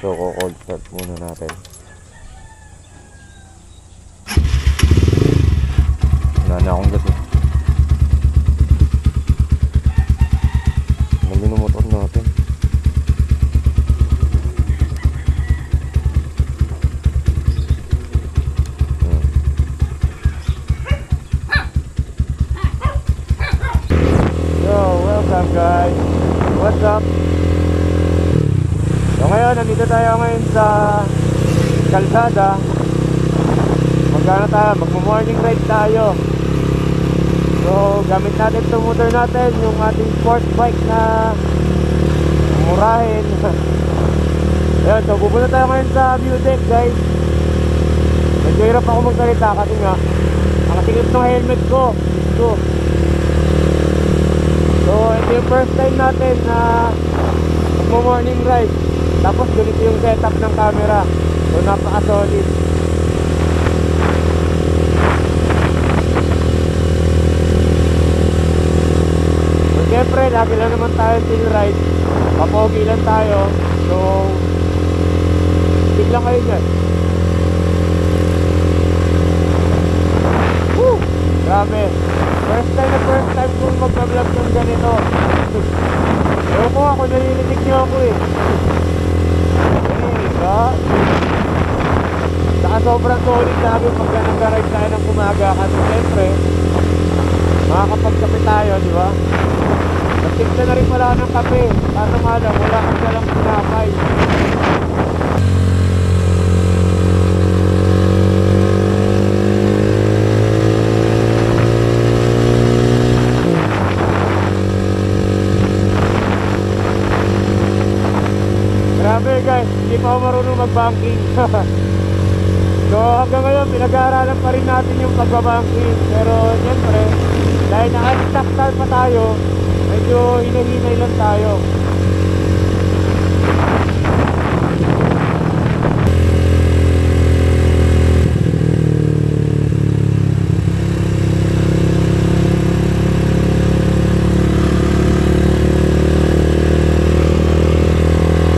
So, cold start muna natin. Wala na akong gas eh. Nandun ang motor natin. Yo, welcome guys. What's up? So ngayon, nandito tayo ngayon sa kalsada. Magkano tayo? Magmo-morning ride tayo. So, gamit natin itong motor natin, yung ating sport bike na murahin. Ayun, so pupunta tayo ngayon sa view deck guys. Medyo hirap ako magsalita kasi nga nakatingin ng helmet ko. So, ito yung first time natin na magmo-morning ride. Tapos ganito yung setup ng camera. So, napaka-solid. Siyempre, lagi lang naman tayo still ride. Papogi lang tayo. So, big lang kayo dyan. Woo! Grabe. First time kong mag-vlog ng ganito. Ewan ko ako, nalilinig niyo ako eh. Hey, God. Saka sobrang solid lagi pagka nag-ride tayo ng umaga. Kasi siyempre, makakapagkape tayo, di ba? Nagtigta na rin pala ng kape. Kaso nga lang, wala kang dalang pinapay. Grabe guys, hindi pa ako marunong mag-banking. So hanggang ngayon, pinag-aaralan pa rin natin yung pagbabanking. Pero siyempre, dahil na-unstock pa tayo, medyo hinahinay lang tayo.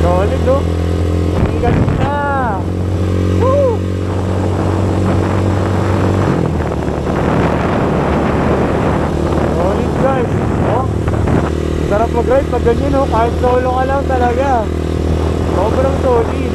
Solid no? Ang ganda! Woo! Solid guys! Oh! Sarap mag-ride pag ganyan, no? Kahit solo ka lang talaga. Sobrang solid.